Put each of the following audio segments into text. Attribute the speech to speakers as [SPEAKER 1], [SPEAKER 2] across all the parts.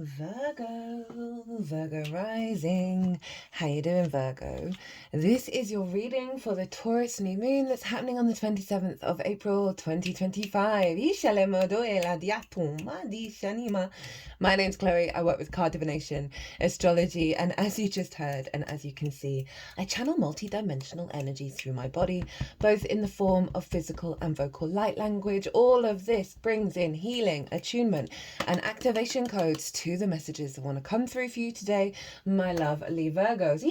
[SPEAKER 1] Virgo rising. How you doing, Virgo? This is your reading for the Taurus new moon that's happening on the 27th of April 2025. My name's Chloe. I work with card divination, astrology, and as you just heard, and as you can see, I channel multi-dimensional energies through my body, both in the form of physical and vocal light language. All of this brings in healing, attunement, and activation codes to the messages that want to come through for you today, my lovely Virgos.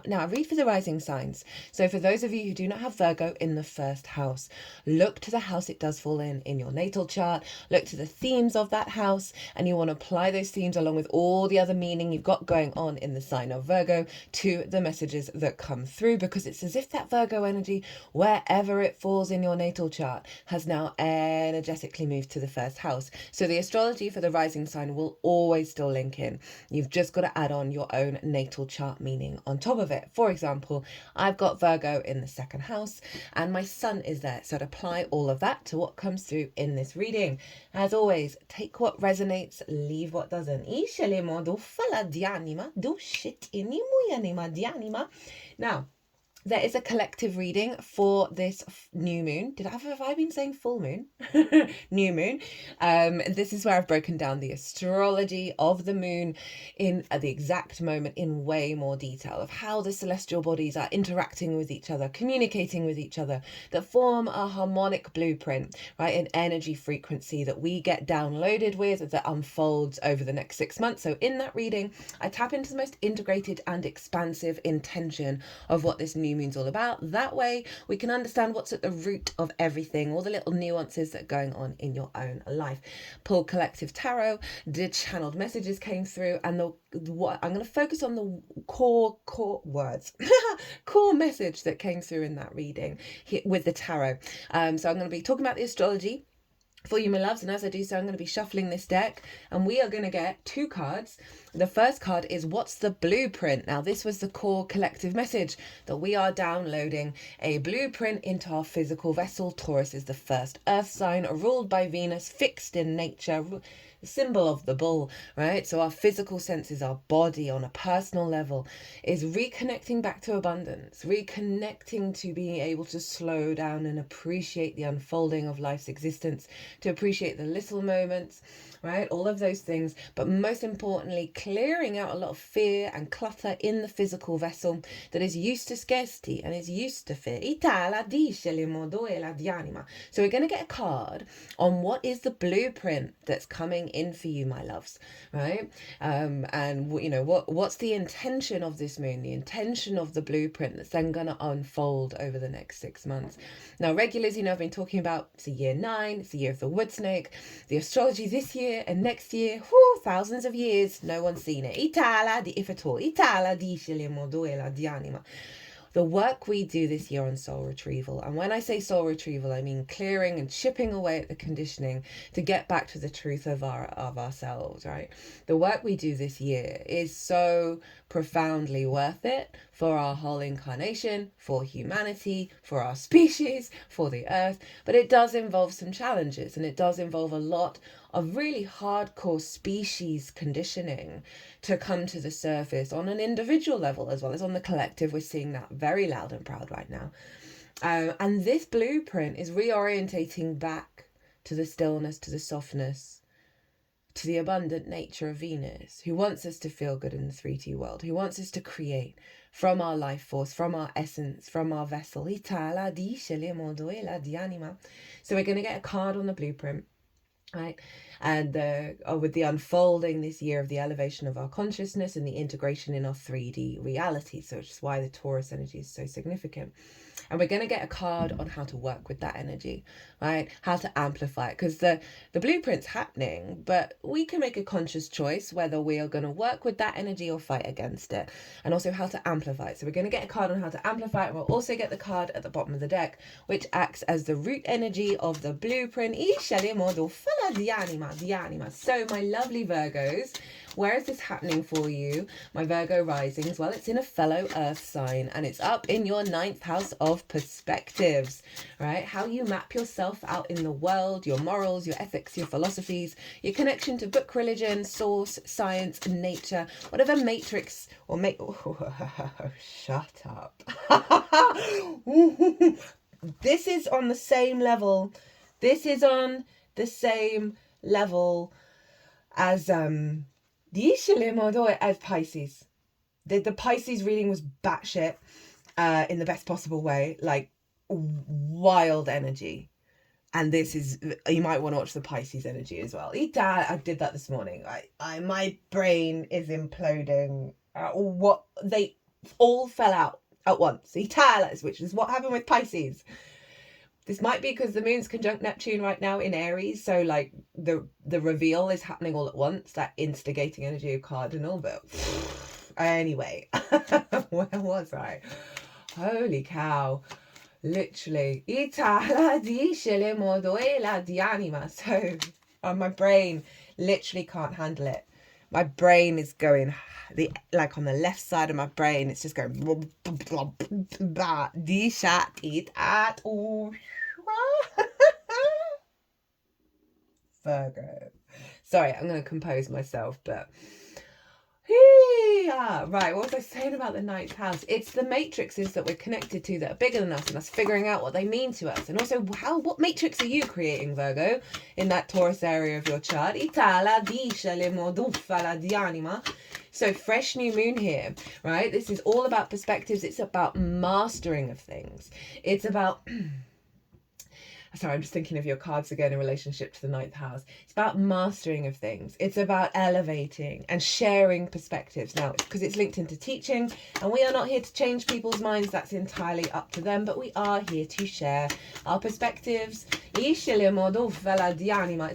[SPEAKER 1] Now, I read for the rising signs. So for those of you who do not have Virgo in the first house, look to the house it does fall in your natal chart. Look to the themes of that house, and you want to apply those themes along with all the other meaning you've got going on in the sign of Virgo to the messages that come through, because it's as if that Virgo energy, wherever it falls in your natal chart, has now energetically moved to the first house. So the astrology for the rising sign will always still link in. You've just got to add on your own natal chart meaning on top of it. For example, I've got Virgo in the second house and my sun is there. So to apply all of that to what comes through in this reading. As always, take what resonates, leave what doesn't. Now, there is a collective reading for this new moon. Have I been saying full moon? New moon. This is where I've broken down the astrology of the moon in at the exact moment in way more detail of how the celestial bodies are interacting with each other, communicating with each other, that form a harmonic blueprint, right? An energy frequency that we get downloaded with that unfolds over the next 6 months. So in that reading, I tap into the most integrated and expansive intention of what this new moon's all about. That way we can understand what's at the root of everything, all the little nuances that are going on in your own life. Pulled collective tarot, did channeled messages came through, and what I'm going to focus on the core words core message that came through in that reading with the tarot. So I'm going to be talking about the astrology for you, my loves, and as I do so, I'm going to be shuffling this deck, and we are going to get 2 cards. The first card is what's the blueprint? Now, this was the core collective message that we are downloading a blueprint into our physical vessel. Taurus is the first earth sign, ruled by Venus, fixed in nature, the symbol of the bull, right? So our physical senses, our body on a personal level, is reconnecting back to abundance, reconnecting to being able to slow down and appreciate the unfolding of life's existence, to appreciate the little moments, right? All of those things, but most importantly, clearing out a lot of fear and clutter in the physical vessel that is used to scarcity and is used to fear. So we're going to get a card on what is the blueprint that's coming in for you, my loves, right? And you know, what's the intention of this moon, the intention of the blueprint that's then going to unfold over the next 6 months. Now, regulars, you know, I've been talking about, it's a year 9, it's the year of the wood snake. The astrology this year and next year, thousands of years, no one's seen it. If at all. The work we do this year on soul retrieval, and when I say soul retrieval, I mean clearing and chipping away at the conditioning to get back to the truth of ourselves, right? The work we do this year is so profoundly worth it for our whole incarnation, for humanity, for our species, for the earth, but it does involve some challenges, and it does involve a lot of really hardcore species conditioning to come to the surface on an individual level as well as on the collective. We're seeing that very loud and proud right now. And this blueprint is reorientating back to the stillness, to the softness, to the abundant nature of Venus, who wants us to feel good in the 3D world, who wants us to create from our life force, from our essence, from our vessel. So we're going to get a card on the blueprint, right? And with the unfolding this year of the elevation of our consciousness and the integration in our 3D reality. So which is why the Taurus energy is so significant. And we're going to get a card on how to work with that energy, right? How to amplify it, because the blueprint's happening, but we can make a conscious choice whether we are going to work with that energy or fight against it, and also how to amplify it. So we're going to get a card on how to amplify it. We'll also get the card at the bottom of the deck, which acts as the root energy of the blueprint. the anima, the anima. So my lovely Virgos, where is this happening for you? My Virgo risings, well, it's in a fellow earth sign and it's up in your 9th house of perspectives, right? How you map yourself out in the world, your morals, your ethics, your philosophies, your connection to book, religion, source, science, nature, whatever matrix or shut up. This is on the same level. This is on the same level as as Pisces. The Pisces reading was batshit in the best possible way, like wild energy. And this is, you might want to watch the Pisces energy as well. I did that this morning. My brain is imploding. What they all fell out at once. Which is what happened with Pisces. This might be because the moon's conjunct Neptune right now in Aries, so like the reveal is happening all at once, that instigating energy of Cardinal. But anyway, where was I? Holy cow. Literally. So my brain literally can't handle it. My brain is going, like on the left side of my brain, it's just going Virgo. Sorry, I'm going to compose myself, but right, what was I saying about the 9th house? It's the matrices that we're connected to that are bigger than us, and us figuring out what they mean to us. And also, what matrix are you creating, Virgo, in that Taurus area of your chart? So fresh new moon here, right? This is all about perspectives. It's about mastering of things. It's about sorry, I'm just thinking of your cards again in relationship to the 9th house. It's about mastering of things. It's about elevating and sharing perspectives. Now, because it's linked into teaching, and we are not here to change people's minds. That's entirely up to them, but we are here to share our perspectives. It's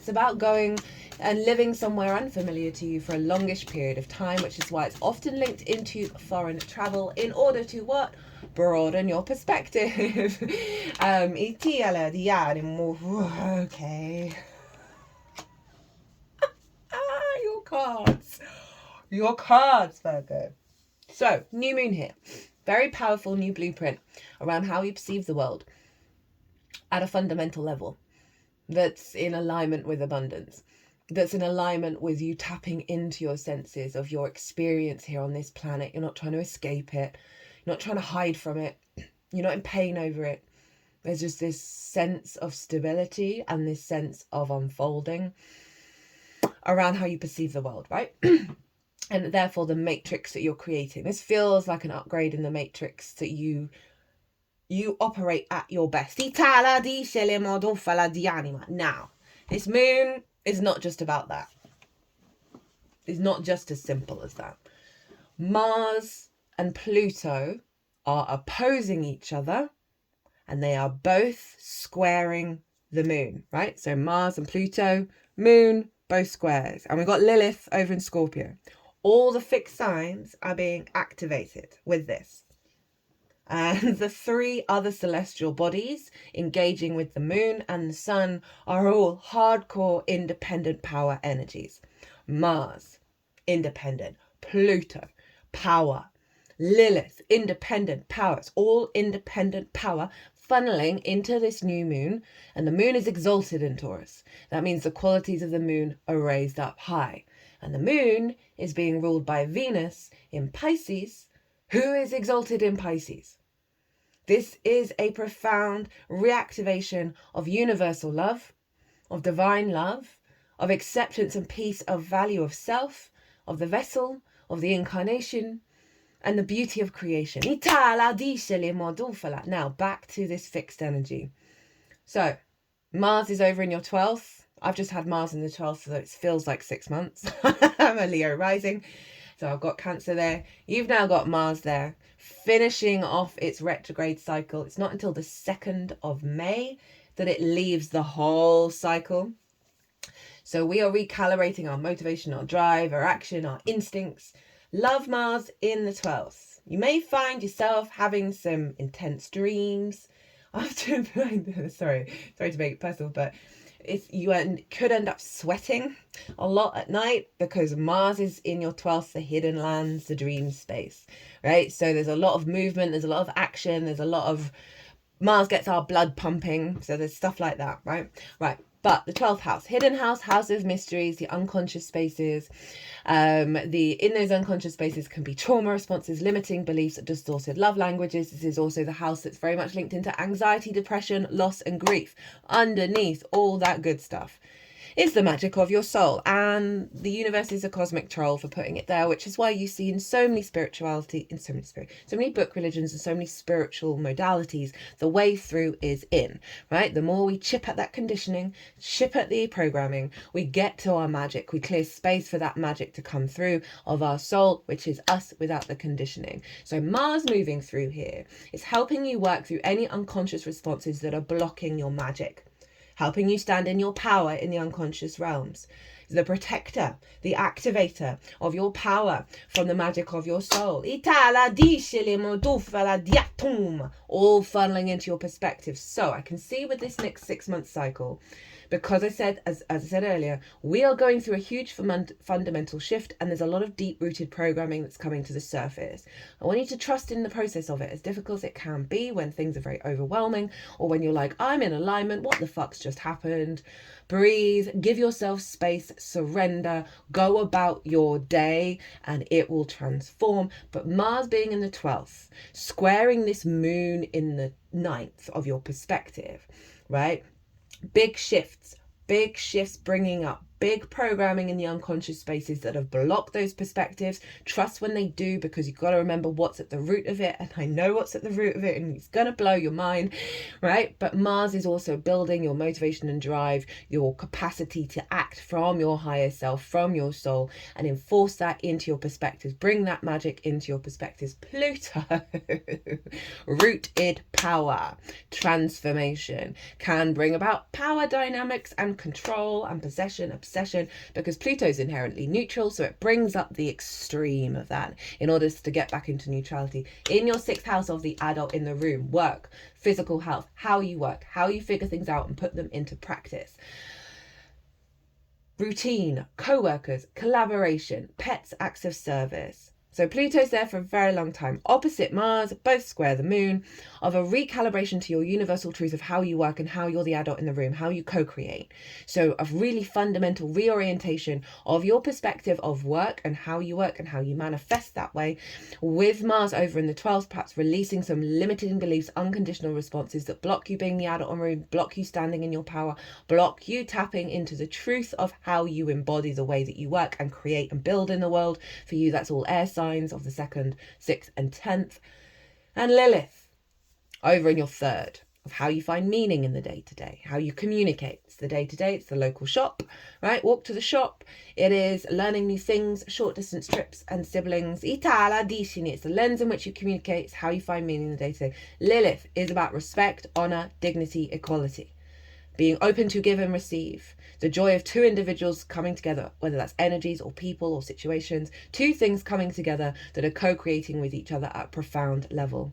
[SPEAKER 1] about going and living somewhere unfamiliar to you for a longish period of time, which is why it's often linked into foreign travel in order to what? Broaden your perspective. Okay. Your cards, Virgo. So, new moon here. Very powerful new blueprint around how you perceive the world at a fundamental level that's in alignment with abundance, that's in alignment with you tapping into your senses of your experience here on this planet. You're not trying to escape it. You're not trying to hide from it. You're not in pain over it. There's just this sense of stability and this sense of unfolding around how you perceive the world, right? And therefore the matrix that you're creating. This feels like an upgrade in the matrix that you operate at your best. Now, this moon is not just about that. It's not just as simple as that. Mars and Pluto are opposing each other, and they are both squaring the moon, right? So Mars and Pluto, moon, both squares. And we've got Lilith over in Scorpio. All the fixed signs are being activated with this. And the 3 other celestial bodies engaging with the moon and the sun are all hardcore independent power energies. Mars, independent. Pluto, power. Lilith, independent power. It's all independent power funneling into this new moon, and the moon is exalted in Taurus. That means the qualities of the moon are raised up high, and the moon is being ruled by Venus in Pisces, who is exalted in Pisces. This is a profound reactivation of universal love, of divine love, of acceptance and peace, of value of self, of the vessel, of the incarnation, and the beauty of creation. Now, back to this fixed energy. So, Mars is over in your 12th. I've just had Mars in the 12th, so it feels like 6 months. I'm a Leo rising, so I've got Cancer there. You've now got Mars there, finishing off its retrograde cycle. It's not until the 2nd of May that it leaves the whole cycle. So we are recalibrating our motivation, our drive, our action, our instincts. Love Mars in the 12th. You may find yourself having some intense dreams. Sorry to make it personal, but could end up sweating a lot at night because Mars is in your 12th, the hidden lands, the dream space, right? So there's a lot of movement, there's a lot of action, there's a lot of Mars gets our blood pumping, so there's stuff like that, right? But the 12th house, hidden house of mysteries, the unconscious spaces. In those unconscious spaces can be trauma responses, limiting beliefs, distorted love languages. This is also the house that's very much linked into anxiety, depression, loss, and grief. Underneath all that good stuff is the magic of your soul, and the universe is a cosmic troll for putting it there, which is why you see in so many spirituality, in so many book religions and so many spiritual modalities, the way through is in, right? The more we chip at that conditioning, chip at the programming, we get to our magic, we clear space for that magic to come through of our soul, which is us without the conditioning. So Mars moving through here is helping you work through any unconscious responses that are blocking your magic, helping you stand in your power in the unconscious realms. The protector, the activator of your power from the magic of your soul. All funneling into your perspective. So I can see with this next 6 month cycle, because I said, as I said earlier, we are going through a huge fundamental shift, and there's a lot of deep-rooted programming that's coming to the surface. I want you to trust in the process of it, as difficult as it can be when things are very overwhelming, or when you're like, I'm in alignment, what the fuck's just happened? Breathe, give yourself space, surrender, go about your day, and it will transform. But Mars being in the 12th, squaring this moon in the 9th of your perspective, right? Big shifts bringing up big programming in the unconscious spaces that have blocked those perspectives. Trust when they do, because you've got to remember what's at the root of it. And I know what's at the root of it, and it's going to blow your mind, right? But Mars is also building your motivation and drive, your capacity to act from your higher self, from your soul, and enforce that into your perspectives. Bring that magic into your perspectives. Pluto, rooted power, transformation, can bring about power dynamics and control and possession, obsession, because Pluto's inherently neutral, so it brings up the extreme of that in order to get back into neutrality. In your 6th house of the adult in the room, work, physical health, how you work, how you figure things out and put them into practice. Routine, co-workers, collaboration, pets, acts of service. So Pluto's there for a very long time. Opposite Mars, both square the moon, of a recalibration to your universal truth of how you work and how you're the adult in the room, how you co-create. So a really fundamental reorientation of your perspective of work and how you work and how you manifest that way. With Mars over in the 12th, perhaps releasing some limiting beliefs, unconditional responses that block you being the adult in the room, block you standing in your power, block you tapping into the truth of how you embody the way that you work and create and build in the world. For you, that's all air signs of the 2nd, 6th and 10th. And Lilith over in your 3rd, of how you find meaning in the day-to-day, how you communicate. It's the day-to-day, it's the local shop, right? Walk to the shop. It is learning new things, short distance trips and siblings. It's the lens in which you communicate. It's how you find meaning in the day-to-day. Lilith is about respect, honor, dignity, equality. Being open to give and receive. The joy of two individuals coming together, whether that's energies or people or situations, two things coming together that are co-creating with each other at a profound level.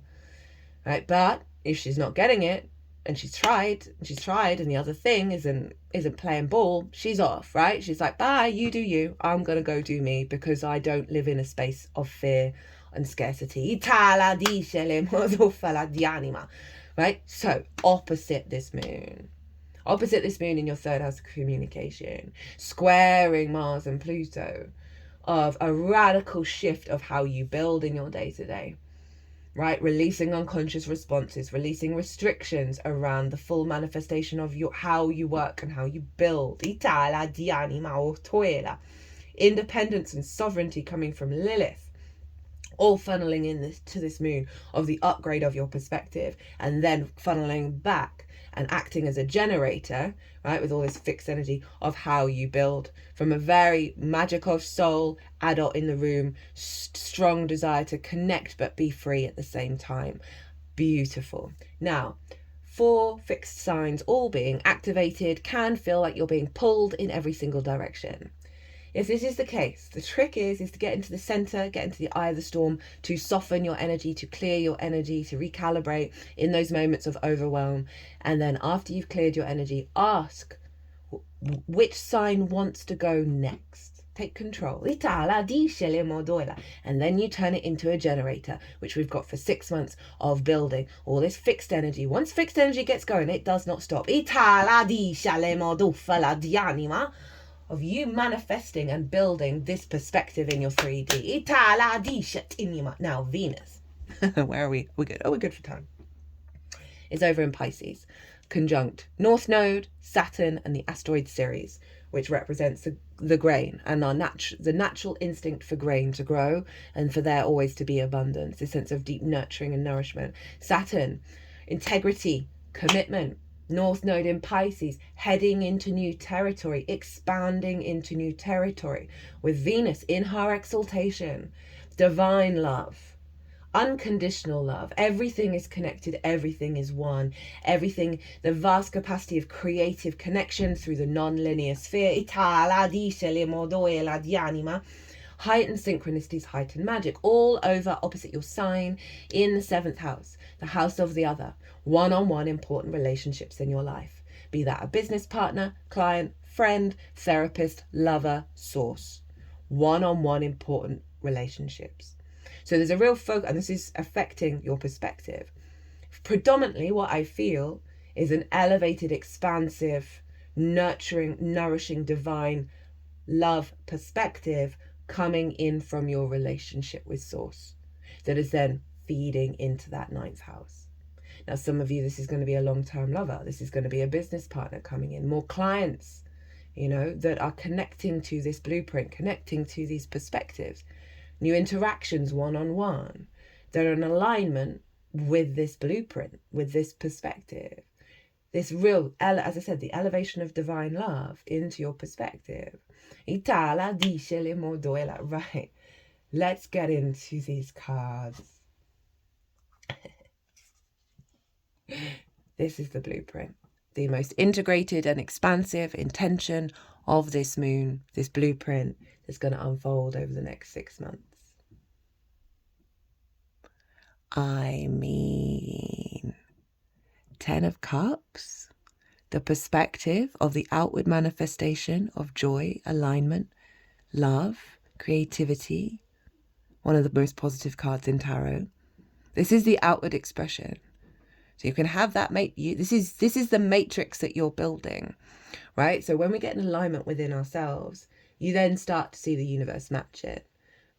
[SPEAKER 1] Right? But if she's not getting it, and she's tried, and the other thing isn't playing ball, she's off, right? She's like, bye, you do you. I'm going to go do me, because I don't live in a space of fear and scarcity. Right? So, opposite this moon in your 3rd house of communication, squaring Mars and Pluto, of a radical shift of how you build in your day-to-day, right? Releasing unconscious responses, releasing restrictions around the full manifestation of how you work and how you build. Independence and sovereignty coming from Lilith, all funneling to this moon of the upgrade of your perspective, and then funneling back and acting as a generator, right, with all this fixed energy of how you build from a very magic of soul, adult in the room, strong desire to connect but be free at the same time. Beautiful. Now, 4 fixed signs all being activated can feel like you're being pulled in every single direction. If this is the case, the trick is to get into the center, get into the eye of the storm, to soften your energy, to clear your energy, to recalibrate in those moments of overwhelm. And then after you've cleared your energy, ask, which sign wants to go next. Take control. And then you turn it into a generator, which we've got for 6 months of building all this fixed energy. Once fixed energy gets going, it does not stop. Of you manifesting and building this perspective in your 3D. Now, Venus. Where are we? We're good. Oh, we're good for time. Is over in Pisces, conjunct North Node, Saturn, and the asteroid Ceres, which represents the grain and our the natural instinct for grain to grow and for there always to be abundance, this sense of deep nurturing and nourishment. Saturn, integrity, commitment. North Node in Pisces, heading into new territory, expanding into new territory, with Venus in her exaltation, divine love, unconditional love. Everything is connected, everything is one. Everything, the vast capacity of creative connection through the non-linear sphere. Heightened synchronicities, heightened magic, all over opposite your sign in the 7th house, the house of the other. One-on-one important relationships in your life. Be that a business partner, client, friend, therapist, lover, source. One-on-one important relationships. So there's a real focus, and this is affecting your perspective. Predominantly what I feel is an elevated, expansive, nurturing, nourishing, divine love perspective coming in from your relationship with Source that is then feeding into that 9th house. Now, some of you, this is going to be a long-term lover. This is going to be a business partner coming in. More clients, that are connecting to this blueprint, connecting to these perspectives. New interactions one-on-one that are in alignment with this blueprint, with this perspective. This real, as I said, the elevation of divine love into your perspective. Right. Let's get into these cards. This is the blueprint. The most integrated and expansive intention of this moon, this blueprint that's going to unfold over the next 6 months. I mean, 10 of Cups, the perspective of the outward manifestation of joy, alignment, love, creativity, one of the most positive cards in tarot. This is the outward expression. So you can have that this is the matrix that you're building, right? So when we get in alignment within ourselves, you then start to see the universe match it,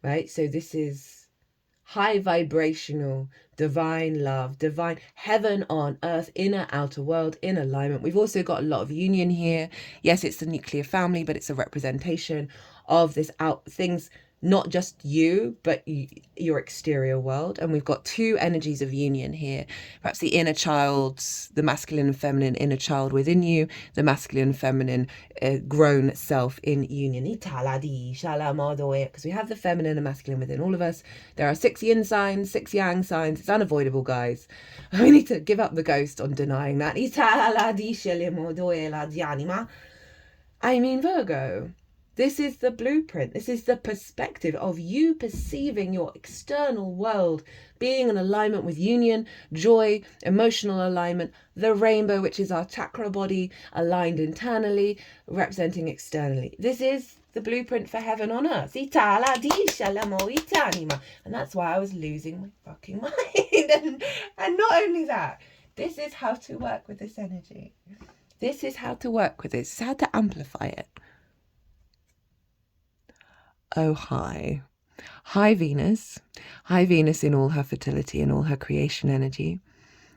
[SPEAKER 1] right? So this is high vibrational, divine love, divine heaven on earth, inner, outer world, in alignment. We've also got a lot of union here. Yes, it's the nuclear family, but it's a representation of this things, not just you, but your exterior world. And we've got 2 energies of union here. Perhaps the inner child, the masculine and feminine inner child within you, the masculine and feminine grown self in union. Because we have the feminine and masculine within all of us. There are 6 yin signs, 6 yang signs. It's unavoidable, guys. We need to give up the ghost on denying that. I mean, Virgo. This is the blueprint. This is the perspective of you perceiving your external world being in alignment with union, joy, emotional alignment, the rainbow, which is our chakra body, aligned internally, representing externally. This is the blueprint for heaven on earth. And that's why I was losing my fucking mind. And not only that, this is how to work with this energy. This is how to work with this. This is how to amplify it. Oh, hi. Hi, Venus. Hi, Venus in all her fertility and all her creation energy.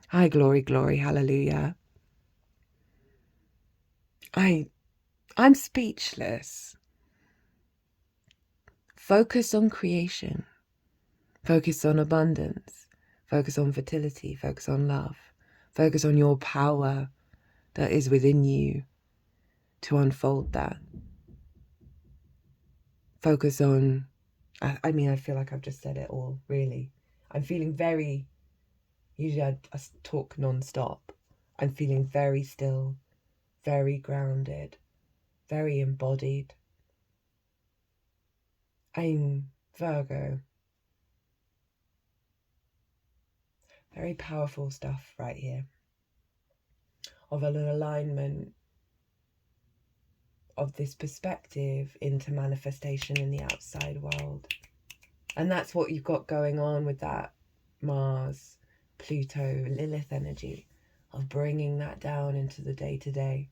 [SPEAKER 1] Hi, glory, glory, hallelujah. I'm speechless. Focus on creation. Focus on abundance. Focus on fertility. Focus on love. Focus on your power that is within you to unfold that. Focus on, I feel like I've just said it all, really. I'm feeling usually I talk non-stop. I'm feeling very still, very grounded, very embodied. I'm Virgo. Very powerful stuff right here. Of an alignment of this perspective into manifestation in the outside world. And that's what you've got going on with that Mars, Pluto, Lilith energy of bringing that down into the day-to-day,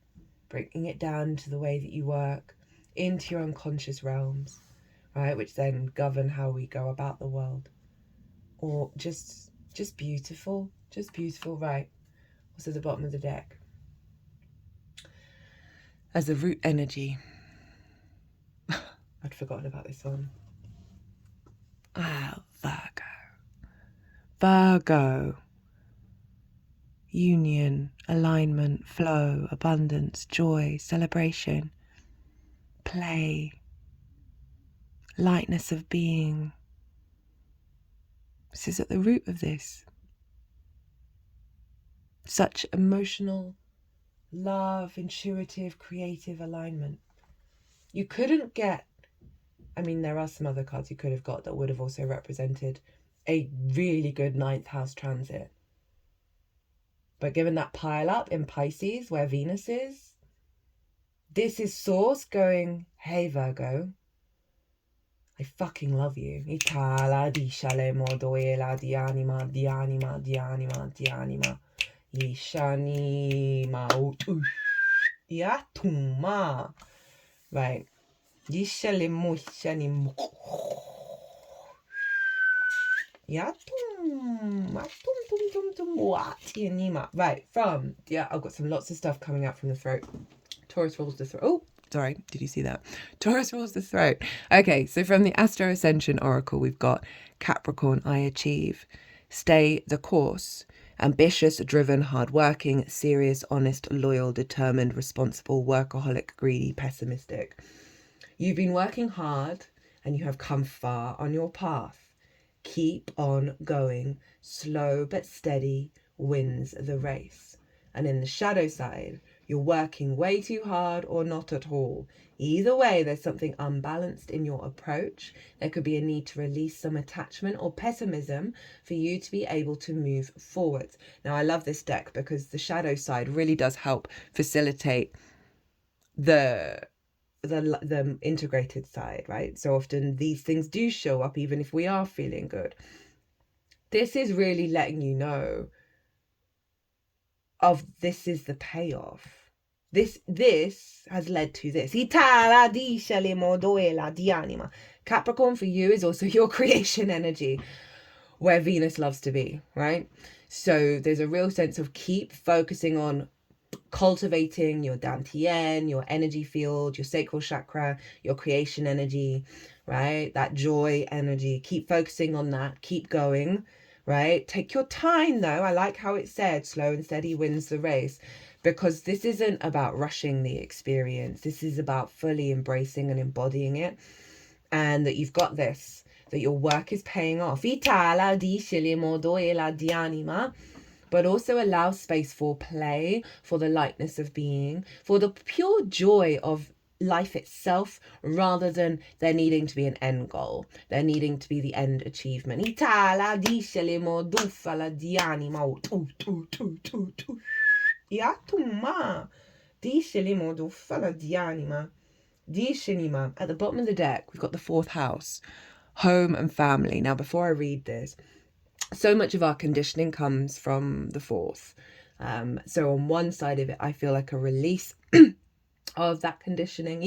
[SPEAKER 1] bringing it down into the way that you work, into your unconscious realms, right, which then govern how we go about the world. Or just beautiful, right? What's at the bottom of the deck? As the root energy. I'd forgotten about this one. Virgo. Union, alignment, flow, abundance, joy, celebration, play, lightness of being. This is at the root of this. Such emotional, love, intuitive, creative alignment. You couldn't get, I mean, there are some other cards you could have got that would have also represented a really good 9th house transit. But given that pile up in Pisces, where Venus is, this is Source going, hey Virgo, I fucking love you. Itala di shalemo doela di anima, di anima, di anima, di anima. Yishani mautu. Yatuma. Right. Yishalemo shani. Right, from, yeah, I've got lots of stuff coming out from the throat. Taurus rules the throat. Oh, sorry, did you see that? Taurus rules the throat. Okay, so from the Astro Ascension Oracle, we've got Capricorn, I achieve. Stay the course. Ambitious, driven, hardworking, serious, honest, loyal, determined, responsible, workaholic, greedy, pessimistic. You've been working hard and you have come far on your path. Keep on going. Slow but steady wins the race. And in the shadow side, you're working way too hard or not at all. Either way, there's something unbalanced in your approach. There could be a need to release some attachment or pessimism for you to be able to move forward. Now, I love this deck because the shadow side really does help facilitate the integrated side, right? So often these things do show up even if we are feeling good. This is really letting you know of this is the payoff. This has led to this. Capricorn for you is also your creation energy, where Venus loves to be, right? So there's a real sense of keep focusing on cultivating your dantian, your energy field, your sacral chakra, your creation energy, right? That joy energy. Keep focusing on that. Keep going, right? Take your time though. I like how it said slow and steady wins the race, because this isn't about rushing the experience. This is about fully embracing and embodying it, and that you've got this, that your work is paying off. But also allow space for play, for the lightness of being, for the pure joy of life itself, rather than there needing to be an end goal, there needing to be the end achievement. At the bottom of the deck, we've got the 4th house, home and family. Now, before I read this, so much of our conditioning comes from the 4th. So on one side of it, I feel like a release of that conditioning.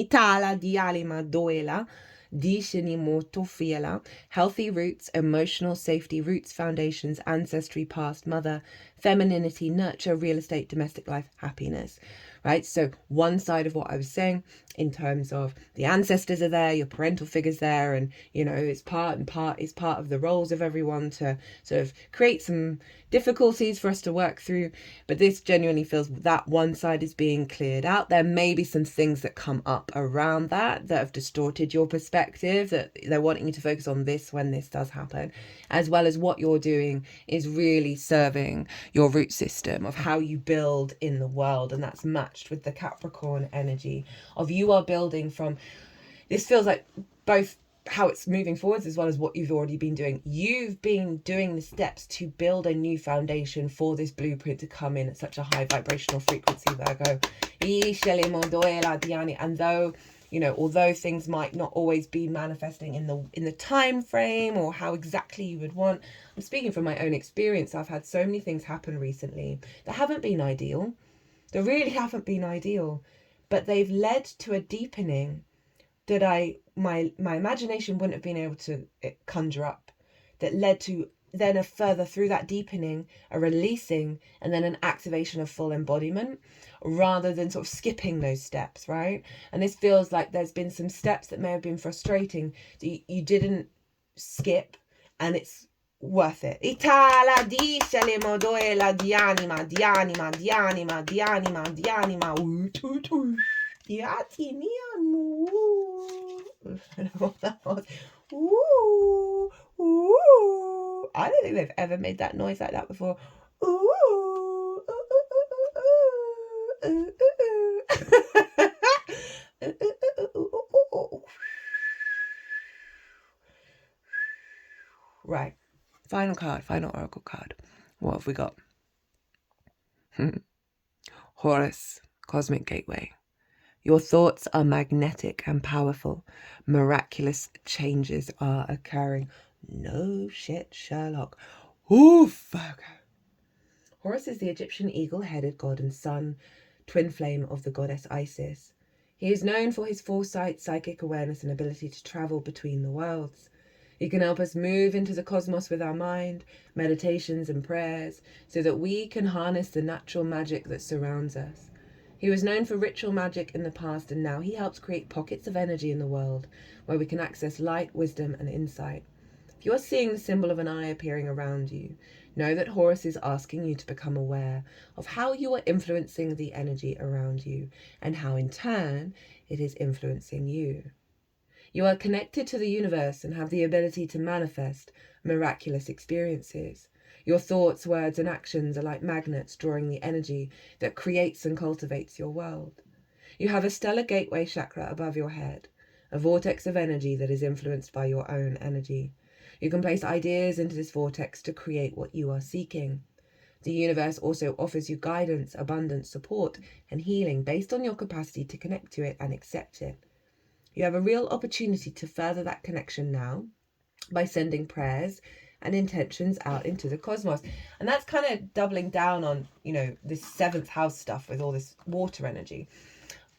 [SPEAKER 1] Healthy roots, emotional safety, roots, foundations, ancestry, past, mother, femininity, nurture, real estate, domestic life, happiness. Right? So one side of what I was saying in terms of the ancestors are there, your parental figures there, and it's part of the roles of everyone to sort of create some difficulties for us to work through. But this genuinely feels that one side is being cleared out. There may be some things that come up around that have distorted your perspective, that they're wanting you to focus on this when this does happen, as well as what you're doing is really serving your root system of how you build in the world. And that's matched with the Capricorn energy of you are building from, this feels like both how it's moving forwards, as well as what you've already been doing. You've been doing the steps to build a new foundation for this blueprint to come in at such a high vibrational frequency, Virgo. And though, you know, although things might not always be manifesting in the time frame or how exactly you would want, I'm speaking from my own experience. I've had so many things happen recently that haven't been ideal. They really haven't been ideal, but they've led to a deepening that my imagination wouldn't have been able to conjure up, that led to then a further, through that deepening, a releasing, and then an activation of full embodiment, rather than sort of skipping those steps, right? And this feels like there's been some steps that may have been frustrating that you didn't skip, and it's worth it. Itala dice le modoela di anima, di anima, di anima, di anima, di anima. Yati mianu. I don't know what that was. Ooh, ooh. I don't think they've ever made that noise like that before. Ooh, ooh, ooh, ooh. Right. Final card, final oracle card. What have we got? Horus, Cosmic Gateway. Your thoughts are magnetic and powerful. Miraculous changes are occurring. No shit, Sherlock. Ooh, Virgo. Horus is the Egyptian eagle-headed god and sun, twin flame of the goddess Isis. He is known for his foresight, psychic awareness, and ability to travel between the worlds. He can help us move into the cosmos with our mind, meditations and prayers, so that we can harness the natural magic that surrounds us. He was known for ritual magic in the past, and now he helps create pockets of energy in the world where we can access light, wisdom, and insight. If you're seeing the symbol of an eye appearing around you, know that Horus is asking you to become aware of how you are influencing the energy around you, and how in turn it is influencing you. You are connected to the universe and have the ability to manifest miraculous experiences. Your thoughts, words, and actions are like magnets drawing the energy that creates and cultivates your world. You have a stellar gateway chakra above your head, a vortex of energy that is influenced by your own energy. You can place ideas into this vortex to create what you are seeking. The universe also offers you guidance, abundance, support, and healing based on your capacity to connect to it and accept it. You have a real opportunity to further that connection now by sending prayers and intentions out into the cosmos. And that's kind of doubling down on, you know, this 7th house stuff with all this water energy,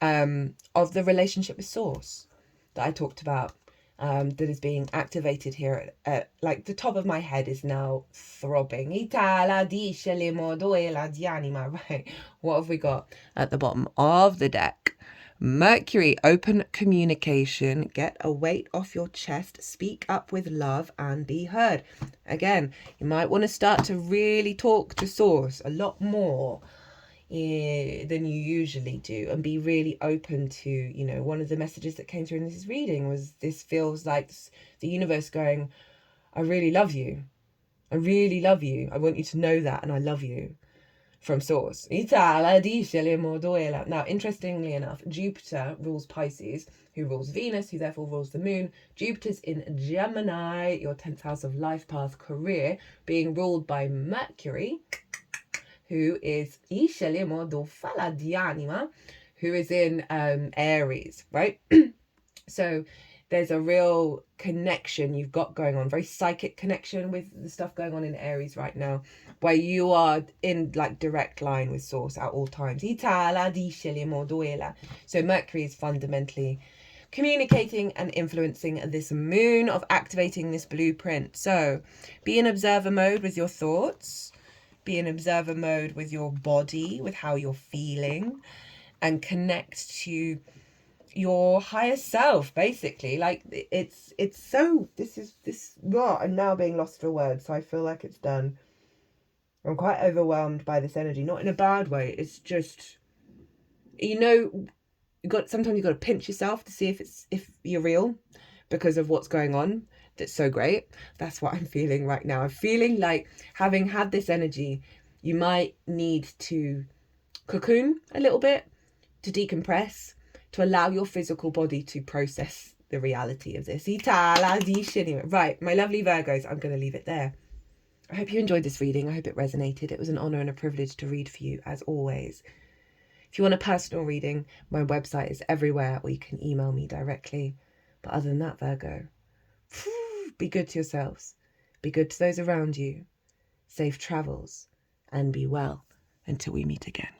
[SPEAKER 1] of the relationship with Source that I talked about, that is being activated here at like the top of my head is now throbbing. Right. What have we got at the bottom of the deck? Mercury, open communication, get a weight off your chest, speak up with love and be heard. Again, you might want to start to really talk to Source a lot more than you usually do, and be really open to, you know, one of the messages that came through in this reading was, this feels like the universe going, I really love you. I really love you. I want you to know that, and I love you. From Source. Now, interestingly enough, Jupiter rules Pisces, who rules Venus, who therefore rules the moon. Jupiter's in Gemini, your 10th house of life path, career, being ruled by Mercury, who is who is in Aries, right? So there's a real connection you've got going on, very psychic connection with the stuff going on in Aries right now, where you are in like direct line with Source at all times. So Mercury is fundamentally communicating and influencing this moon of activating this blueprint. So be in observer mode with your thoughts, be in observer mode with your body, with how you're feeling, and connect to your higher self, basically. Like it's so I'm now being lost for words, so I feel like it's done. I'm quite overwhelmed by this energy, not in a bad way. It's just, you know, sometimes you got to pinch yourself to see if you're real because of what's going on. That's so great. That's what I'm feeling right now. I'm feeling like, having had this energy, you might need to cocoon a little bit, to decompress, to allow your physical body to process the reality of this. Right, my lovely Virgos, I'm going to leave it there. I hope you enjoyed this reading. I hope it resonated. It was an honour and a privilege to read for you, as always. If you want a personal reading, my website is everywhere, or you can email me directly. But other than that, Virgo, be good to yourselves. Be good to those around you. Safe travels, and be well until we meet again.